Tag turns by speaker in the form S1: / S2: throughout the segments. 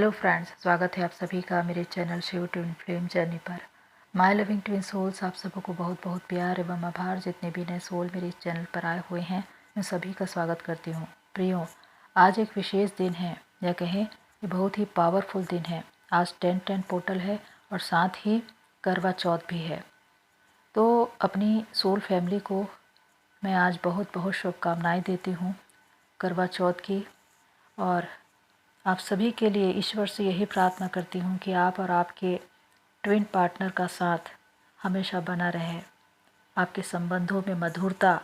S1: Hello friends, स्वागत है आप सभी का मेरे channel Shiv twin flame journey पर। माय लविंग ट्विन सोल्स, आप सबों को बहुत बहुत प्यार एवं आभार। जितने भी नए सोल मेरे इस चैनल पर आए हुए हैं, मैं सभी का स्वागत करती हूँ। प्रियो, आज एक विशेष दिन है, या कहें ये बहुत ही पावरफुल दिन है। आज 10-10 पोर्टल है और साथ ही करवा चौथ भी है। तो अपनी सोल फैमिली को मैं आज बहुत बहुत शुभकामनाएँ देती हूँ करवा चौथ की, और आप सभी के लिए ईश्वर से यही प्रार्थना करती हूँ कि आप और आपके ट्विन पार्टनर का साथ हमेशा बना रहे। आपके संबंधों में मधुरता,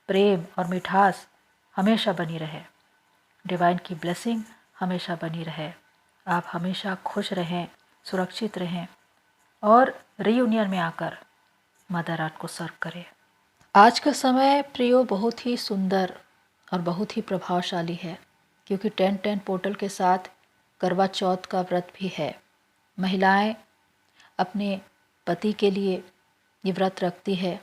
S1: प्रेम और मिठास हमेशा बनी रहे। डिवाइन की ब्लेसिंग हमेशा बनी रहे। आप हमेशा खुश रहें, सुरक्षित रहें और रीयूनियन में आकर मदर अर्थ को सर्व करें। आज का समय प्रियो बहुत ही सुंदर और बहुत ही प्रभावशाली है, क्योंकि 10-10 पोर्टल के साथ करवा चौथ का व्रत भी है। महिलाएं अपने पति के लिए ये व्रत रखती है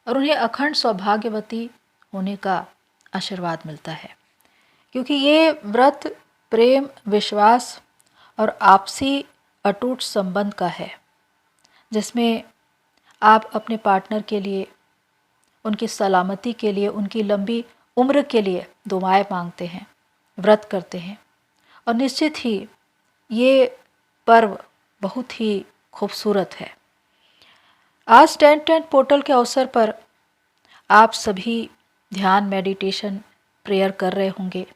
S1: और उन्हें अखंड सौभाग्यवती होने का आशीर्वाद मिलता है, क्योंकि ये व्रत प्रेम, विश्वास और आपसी अटूट संबंध का है, जिसमें आप अपने पार्टनर के लिए, उनकी सलामती के लिए, उनकी लंबी उम्र के लिए दुआएं मांगते हैं, व्रत करते हैं। और निश्चित ही ये पर्व बहुत ही खूबसूरत है। आज 10-10 पोर्टल के अवसर पर आप सभी ध्यान, मेडिटेशन, प्रेयर कर रहे होंगे,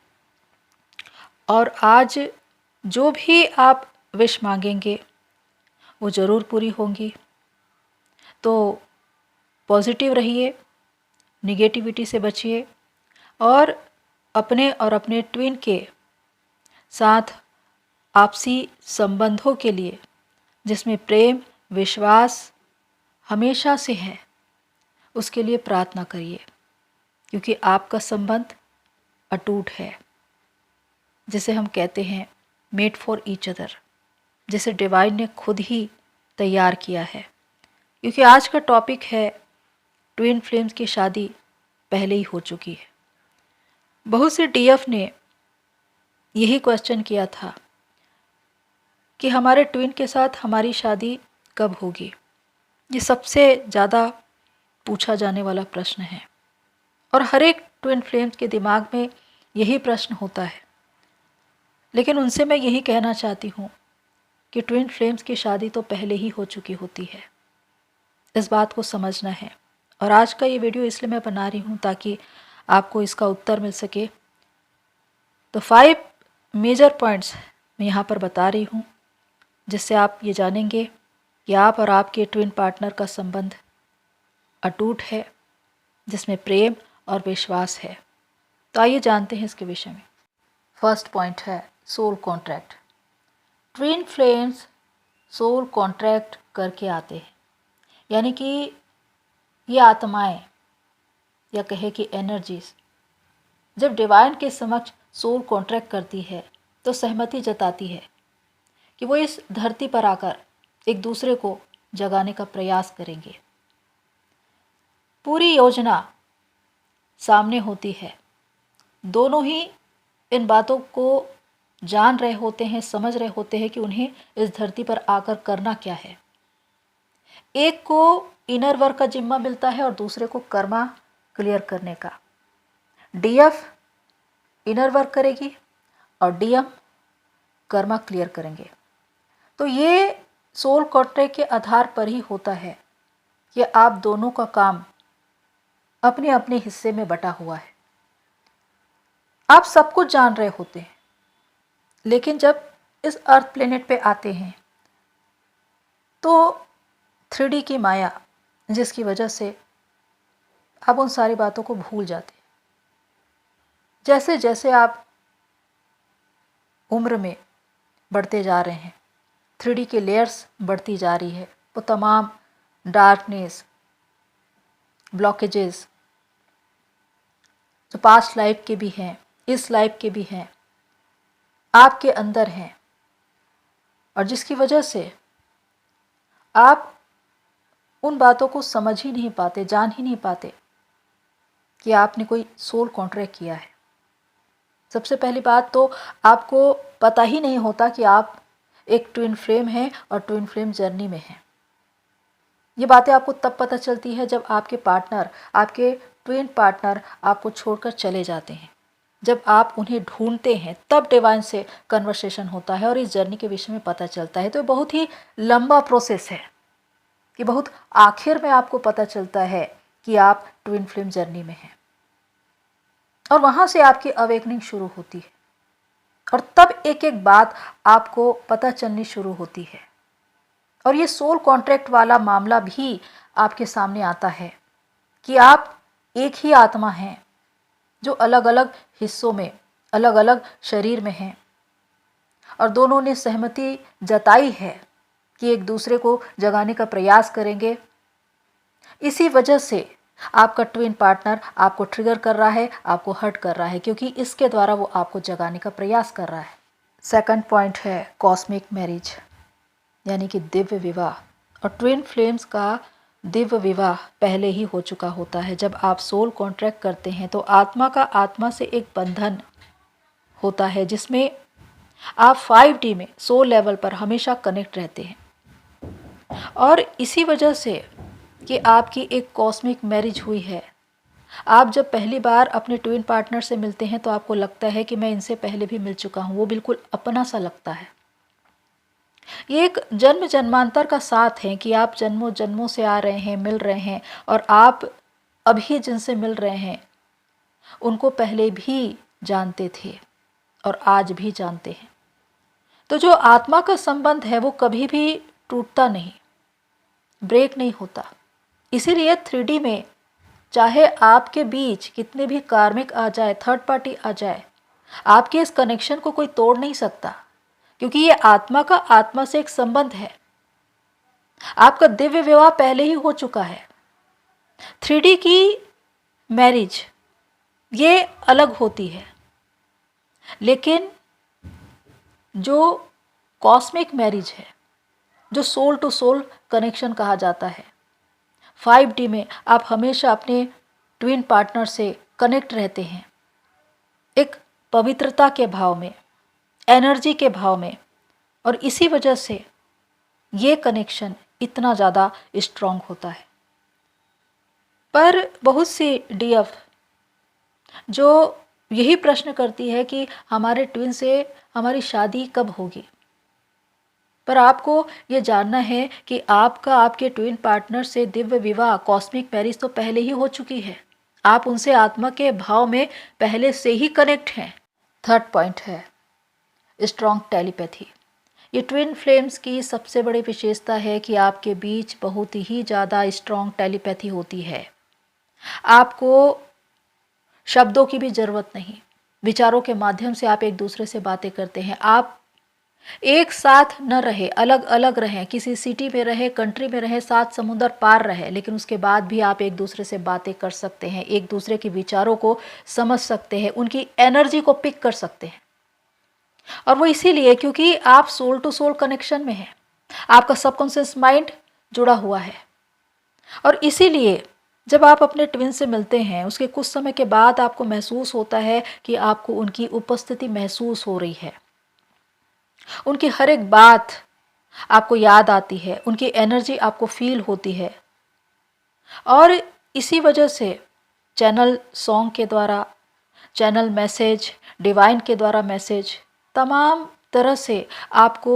S1: और आज जो भी आप विश मांगेंगे वो ज़रूर पूरी होंगी। तो पॉजिटिव रहिए, निगेटिविटी से बचिए और अपने ट्विन के साथ आपसी संबंधों के लिए, जिसमें प्रेम, विश्वास हमेशा से है, उसके लिए प्रार्थना करिए, क्योंकि आपका संबंध अटूट है, जिसे हम कहते हैं मेड फॉर ईच अदर, जिसे डिवाइन ने खुद ही तैयार किया है। क्योंकि आज का टॉपिक है ट्विन फ्लेम्स की शादी पहले ही हो चुकी है। बहुत से डीएफ ने यही क्वेश्चन किया था कि हमारे ट्विन के साथ हमारी शादी कब होगी। ये सबसे ज़्यादा पूछा जाने वाला प्रश्न है, और हर एक ट्विन फ्लेम्स के दिमाग में यही प्रश्न होता है। लेकिन उनसे मैं यही कहना चाहती हूँ कि ट्विन फ्लेम्स की शादी तो पहले ही हो चुकी होती है। इस बात को समझना है, और आज का ये वीडियो इसलिए मैं बना रही हूँ ताकि आपको इसका उत्तर मिल सके। तो 5 मेजर पॉइंट्स मैं यहाँ पर बता रही हूँ, जिससे आप ये जानेंगे कि आप और आपके ट्विन पार्टनर का संबंध अटूट है, जिसमें प्रेम और विश्वास है। तो आइए जानते हैं इसके विषय में। फर्स्ट पॉइंट है soul contract. Twin flames soul contract करके आते हैं, यानी कि ये आत्माएं, या कहे कि एनर्जीज, जब डिवाइन के समक्ष सोल कॉन्ट्रैक्ट करती है तो सहमति जताती है कि वो इस धरती पर आकर एक दूसरे को जगाने का प्रयास करेंगे। पूरी योजना सामने होती है, दोनों ही इन बातों को जान रहे होते हैं, समझ रहे होते हैं कि उन्हें इस धरती पर आकर करना क्या है। एक को इनर वर्क का जिम्मा मिलता है और दूसरे को कर्मा क्लियर करने का। डीएफ इनर वर्क करेगी और डीएम कर्मा क्लियर करेंगे। तो ये सोल कॉन्ट्रैक्ट के आधार पर ही होता है कि आप दोनों का काम अपने अपने हिस्से में बटा हुआ है। आप सब कुछ जान रहे होते हैं, लेकिन जब इस अर्थ प्लेनेट पे आते हैं तो 3D की माया, जिसकी वजह से आप उन सारी बातों को भूल जाते हैं। जैसे जैसे आप उम्र में बढ़ते जा रहे हैं, 3D की लेयर्स बढ़ती जा रही है। वो तमाम डार्कनेस, ब्लॉकेजेस जो पास्ट लाइफ के भी हैं, इस लाइफ के भी हैं, आपके अंदर हैं, और जिसकी वजह से आप उन बातों को समझ ही नहीं पाते, जान ही नहीं पाते कि आपने कोई सोल कॉन्ट्रैक्ट किया है। सबसे पहली बात तो आपको पता ही नहीं होता कि आप एक ट्विन फ्लेम हैं और ट्विन फ्लेम जर्नी में हैं। ये बातें आपको तब पता चलती है जब आपके पार्टनर, आपके ट्विन पार्टनर आपको छोड़कर चले जाते हैं। जब आप उन्हें ढूंढते हैं तब डिवाइन से कन्वर्सेशन होता है और इस जर्नी के विषय में पता चलता है। तो ये बहुत ही लंबा प्रोसेस है कि बहुत आखिर में आपको पता चलता है कि आप ट्विन फ्लेम जर्नी में हैं और वहाँ से आपकी अवेकनिंग शुरू होती है और तब एक एक बात आपको पता चलनी शुरू होती है। और ये सोल कॉन्ट्रैक्ट वाला मामला भी आपके सामने आता है कि आप एक ही आत्मा हैं जो अलग अलग हिस्सों में, अलग अलग शरीर में हैं और दोनों ने सहमति जताई है कि एक दूसरे को जगाने का प्रयास करेंगे। इसी वजह से आपका ट्विन पार्टनर आपको ट्रिगर कर रहा है, आपको हर्ट कर रहा है, क्योंकि इसके द्वारा वो आपको जगाने का प्रयास कर रहा है। सेकंड पॉइंट है कॉस्मिक मैरिज, यानी कि दिव्य विवाह। और ट्विन फ्लेम्स का दिव्य विवाह पहले ही हो चुका होता है। जब आप सोल कॉन्ट्रैक्ट करते हैं तो आत्मा का आत्मा से एक बंधन होता है जिसमें आप 5D में सोल लेवल पर हमेशा कनेक्ट रहते हैं। और इसी वजह से कि आपकी एक कॉस्मिक मैरिज हुई है। आप जब पहली बार अपने ट्विन पार्टनर से मिलते हैं तो आपको लगता है कि मैं इनसे पहले भी मिल चुका हूँ, वो बिल्कुल अपना सा लगता है। ये एक जन्म जन्मांतर का साथ है कि आप जन्मों जन्मों से आ रहे हैं, मिल रहे हैं और आप अभी जिनसे मिल रहे हैं उनको पहले भी जानते थे और आज भी जानते हैं। तो जो आत्मा का संबंध है वो कभी भी टूटता नहीं, ब्रेक नहीं होता। इसीलिए 3D में चाहे आपके बीच कितने भी कार्मिक आ जाए, थर्ड पार्टी आ जाए, आपके इस कनेक्शन को कोई तोड़ नहीं सकता, क्योंकि ये आत्मा का आत्मा से एक संबंध है। आपका दिव्य विवाह पहले ही हो चुका है। 3D की मैरिज ये अलग होती है, लेकिन जो कॉस्मिक मैरिज है, जो सोल टू सोल कनेक्शन कहा जाता है, 5D में आप हमेशा अपने ट्विन पार्टनर से कनेक्ट रहते हैं, एक पवित्रता के भाव में, एनर्जी के भाव में। और इसी वजह से ये कनेक्शन इतना ज़्यादा स्ट्रॉन्ग होता है। पर बहुत सी डीएफ जो यही प्रश्न करती है कि हमारे ट्विन से हमारी शादी कब होगी। पर आपको ये जानना है कि आपका आपके ट्विन पार्टनर से दिव्य विवाह, कॉस्मिक मैरिज तो पहले ही हो चुकी है। आप उनसे आत्मा के भाव में पहले से ही कनेक्ट हैं। थर्ड पॉइंट है स्ट्रॉन्ग टेलीपैथी। ये ट्विन फ्लेम्स की सबसे बड़ी विशेषता है कि आपके बीच बहुत ही ज़्यादा स्ट्रॉन्ग टेलीपैथी होती है। आपको शब्दों की भी ज़रूरत नहीं, विचारों के माध्यम से आप एक दूसरे से बातें करते हैं। आप एक साथ न रहे, अलग अलग रहें, किसी सिटी में रहे, कंट्री में रहे, 7 समुंदर पार रहे, लेकिन उसके बाद भी आप एक दूसरे से बातें कर सकते हैं, एक दूसरे के विचारों को समझ सकते हैं, उनकी एनर्जी को पिक कर सकते हैं। और वो इसीलिए क्योंकि आप सोल टू सोल कनेक्शन में हैं, आपका सबकॉन्शियस माइंड जुड़ा हुआ है। और इसीलिए जब आप अपने ट्विन से मिलते हैं उसके कुछ समय के बाद आपको महसूस होता है कि आपको उनकी उपस्थिति महसूस हो रही है, उनकी हर एक बात आपको याद आती है, उनकी एनर्जी आपको फील होती है। और इसी वजह से चैनल सॉन्ग के द्वारा, चैनल मैसेज, डिवाइन के द्वारा मैसेज, तमाम तरह से आपको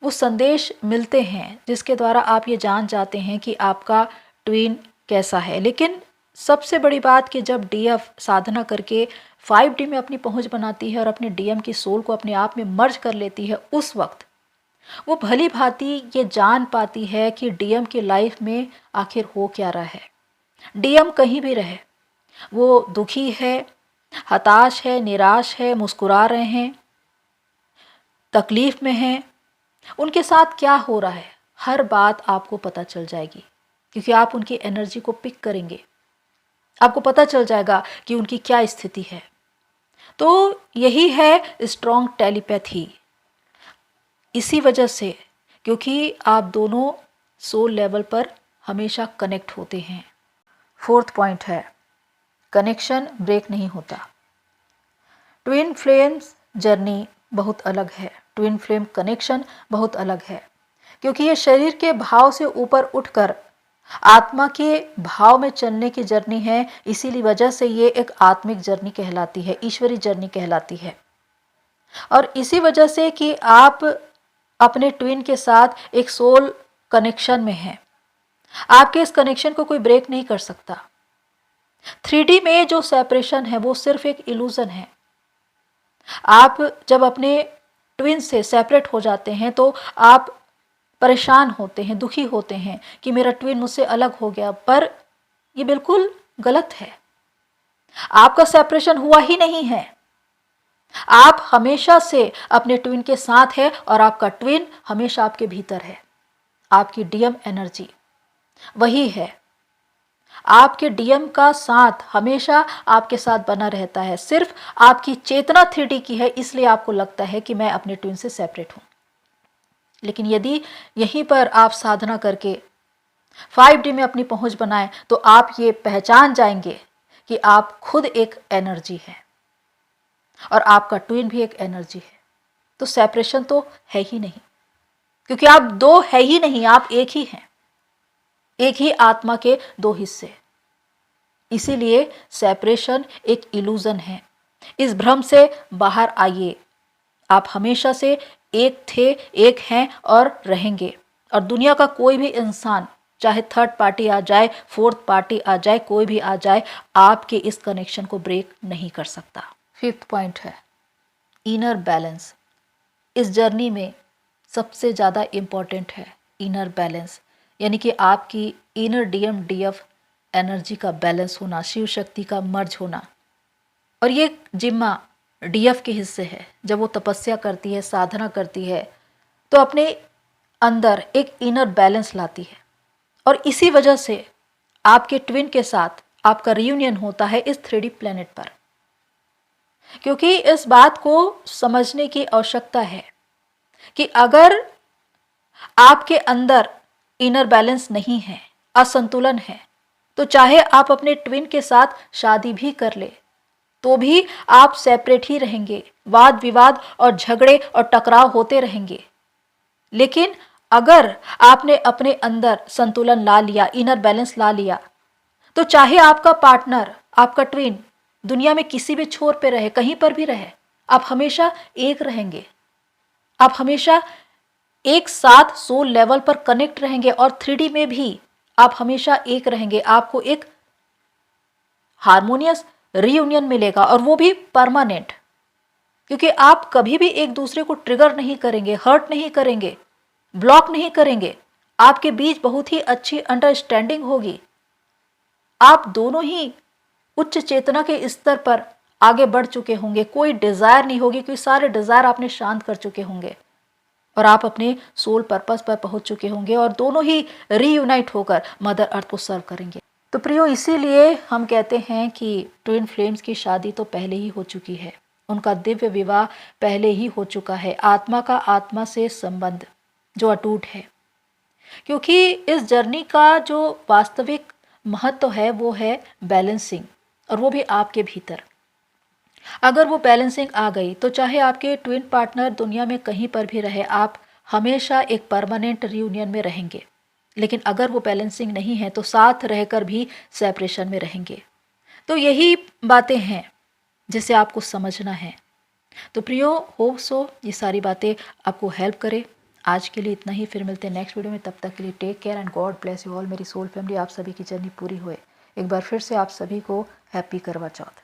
S1: वो संदेश मिलते हैं जिसके द्वारा आप ये जान जाते हैं कि आपका ट्विन कैसा है। लेकिन सबसे बड़ी बात कि जब डीएफ साधना करके 5D में अपनी पहुंच बनाती है और अपने डीएम की सोल को अपने आप में मर्ज कर लेती है, उस वक्त वो भली भांति ये जान पाती है कि डीएम की लाइफ में आखिर हो क्या रहा है। डीएम कहीं भी रहे, वो दुखी है, हताश है, निराश है, मुस्कुरा रहे हैं, तकलीफ में हैं, उनके साथ क्या हो रहा है, हर बात आपको पता चल जाएगी, क्योंकि आप उनकी एनर्जी को पिक करेंगे। आपको पता चल जाएगा कि उनकी क्या स्थिति है। तो यही है स्ट्रॉन्ग टेलीपैथी। इसी वजह से, क्योंकि आप दोनों सोल लेवल पर हमेशा कनेक्ट होते हैं। फोर्थ पॉइंट है कनेक्शन ब्रेक नहीं होता। ट्विन फ्लेम्स जर्नी बहुत अलग है, ट्विन फ्लेम कनेक्शन बहुत अलग है, क्योंकि ये शरीर के भाव से ऊपर उठकर आत्मा के भाव में चलने की जर्नी है। इसीलिए वजह से ये एक आत्मिक जर्नी कहलाती है, ईश्वरी जर्नी कहलाती है। और इसी वजह से कि आप अपने ट्विन के साथ एक सोल कनेक्शन में हैं, आपके इस कनेक्शन को कोई ब्रेक नहीं कर सकता। 3D में जो सेपरेशन है वो सिर्फ एक इल्यूजन है। आप जब अपने ट्विन से सेपरेट हो जाते हैं तो आप परेशान होते हैं, दुखी होते हैं कि मेरा ट्विन मुझसे अलग हो गया, पर ये बिल्कुल गलत है। आपका सेपरेशन हुआ ही नहीं है। आप हमेशा से अपने ट्विन के साथ है और आपका ट्विन हमेशा आपके भीतर है। आपकी डीएम एनर्जी वही है, आपके डीएम का साथ हमेशा आपके साथ बना रहता है। सिर्फ आपकी चेतना 3D की है, इसलिए आपको लगता है कि मैं अपने ट्विन से सेपरेट हूं। लेकिन यदि यहीं पर आप साधना करके 5D में अपनी पहुंच बनाएं तो आप ये पहचान जाएंगे कि आप खुद एक एनर्जी है और आपका ट्विन भी एक एनर्जी है। तो सेपरेशन तो है ही नहीं, क्योंकि आप दो है ही नहीं, आप एक ही हैं, एक ही आत्मा के दो हिस्से। इसीलिए सेपरेशन एक इल्यूजन है। इस भ्रम से बाहर आइए। आप हमेशा से एक थे, एक हैं और रहेंगे। और दुनिया का कोई भी इंसान, चाहे थर्ड पार्टी आ जाए, फोर्थ पार्टी आ जाए, कोई भी आ जाए, आपके इस कनेक्शन को ब्रेक नहीं कर सकता। 5th पॉइंट है इनर बैलेंस। इस जर्नी में सबसे ज़्यादा इम्पॉर्टेंट है इनर बैलेंस, यानी कि आपकी इनर डीएम डीएफ एनर्जी का बैलेंस होना, शिव शक्ति का मर्ज होना। और ये जिम्मा डीएफ के हिस्से है। जब वो तपस्या करती है, साधना करती है, तो अपने अंदर एक इनर बैलेंस लाती है। और इसी वजह से आपके ट्विन के साथ आपका रियूनियन होता है इस 3D प्लेनेट पर। क्योंकि इस बात को समझने की आवश्यकता है कि अगर आपके अंदर इनर बैलेंस नहीं है, असंतुलन है, तो चाहे आप अपने ट्विन के साथ शादी भी कर ले तो भी आप सेपरेट ही रहेंगे। वाद विवाद और झगड़े और टकराव होते रहेंगे। लेकिन अगर आपने अपने अंदर संतुलन ला लिया, इनर बैलेंस ला लिया, तो चाहे आपका पार्टनर, आपका ट्विन दुनिया में किसी भी छोर पे रहे, कहीं पर भी रहे, आप हमेशा एक रहेंगे। आप हमेशा एक साथ सोल लेवल पर कनेक्ट रहेंगे और 3D में भी आप हमेशा एक रहेंगे। आपको एक हार्मोनियस रियूनियन मिलेगा और वो भी परमानेंट, क्योंकि आप कभी भी एक दूसरे को ट्रिगर नहीं करेंगे, हर्ट नहीं करेंगे, ब्लॉक नहीं करेंगे। आपके बीच बहुत ही अच्छी अंडरस्टैंडिंग होगी। आप दोनों ही उच्च चेतना के स्तर पर आगे बढ़ चुके होंगे। कोई डिजायर नहीं होगी, क्योंकि सारे डिजायर आपने शांत कर चुके होंगे और आप अपने सोल पर्पस पर पहुंच चुके होंगे और दोनों ही रीयूनाइट होकर मदर अर्थ को सर्व करेंगे। तो प्रियो, इसीलिए हम कहते हैं कि ट्विन फ्लेम्स की शादी तो पहले ही हो चुकी है, उनका दिव्य विवाह पहले ही हो चुका है। आत्मा का आत्मा से संबंध जो अटूट है, क्योंकि इस जर्नी का जो वास्तविक महत्व है वो है बैलेंसिंग, और वो भी आपके भीतर। अगर वो बैलेंसिंग आ गई तो चाहे आपके ट्विन पार्टनर दुनिया में कहीं पर भी रहे, आप हमेशा एक परमानेंट रियूनियन में रहेंगे। लेकिन अगर वो बैलेंसिंग नहीं है तो साथ रहकर भी सेपरेशन में रहेंगे। तो यही बातें हैं जिसे आपको समझना है। तो प्रियो, होप सो ये सारी बातें आपको हेल्प करे। आज के लिए इतना ही, फिर मिलते हैं नेक्स्ट वीडियो में। तब तक के लिए take care and God bless you all. मेरी सोल फैमिली, आप सभी की जर्नी पूरी हुए। एक बार फिर से आप सभी को हैप्पी करवा चौथ।